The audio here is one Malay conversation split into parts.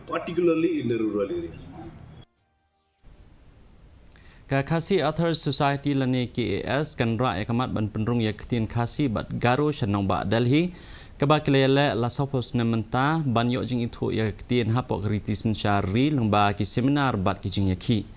particularly in the rural area. Khasi Author Society lani KAS kan ra ekamat ban penrung ya ketin khasi bat Garo Shanong ba Delhi kabakilele la sopos nementa ban yo jing itu ya ketin hapok ritisin syari lengba ki seminar bat ki jing yaki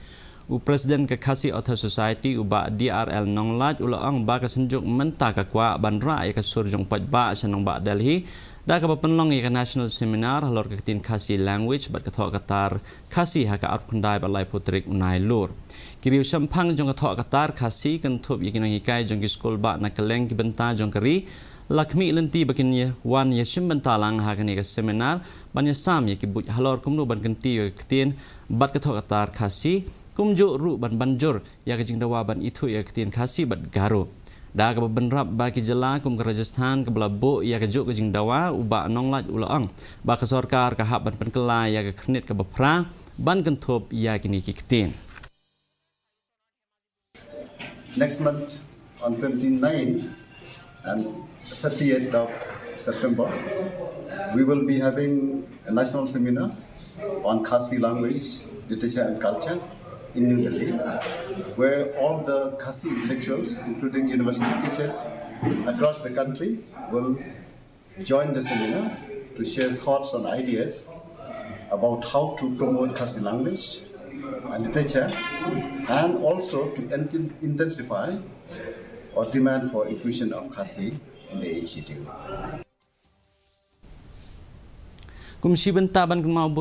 u presiden ke Khasi Author Society u ba DRL Nonglat ulang ba ka senjuk menta ka kwa ban ra ya ka surjong pat ba Shanong ba Delhi da ka penlong ya national seminar halor ke ketin khasi language bat ka thok katar khasi ha ka art kundai ba lai putrik unai lur Kiriu sampang jong kathok katar khasi kan thup yakin ngikai jong ki skol ba nakaleng ki benta jong kari lakmi lenti bakin ye wan ye sim benta lang ha kan ka seminar ban ye sam ye ki buj halor kumnu ban kenti ye ketin bat kathok katar khasi kumju ru ban banjur ya ka jing dawa ban itu ye ketin khasi bat Garo da ka benrap ba ki jela kum ke Rajasthan ke belabo ya ka juk ke jing dawa uba nonglat ulaang ba ka sarkar ka hab ban penkela ya ka khnit ka bapra ban kan thup ya kini ki ketin Next month, on 29 and 30th of September, we will be having a national seminar on Khasi language, literature and culture in New Delhi, where all the Khasi intellectuals, including university teachers across the country, will join the seminar to share thoughts and ideas about how to promote Khasi language and literature, and also to intensify or demand for inclusion of Khasi in the initiative. Kumsi benta ban kemau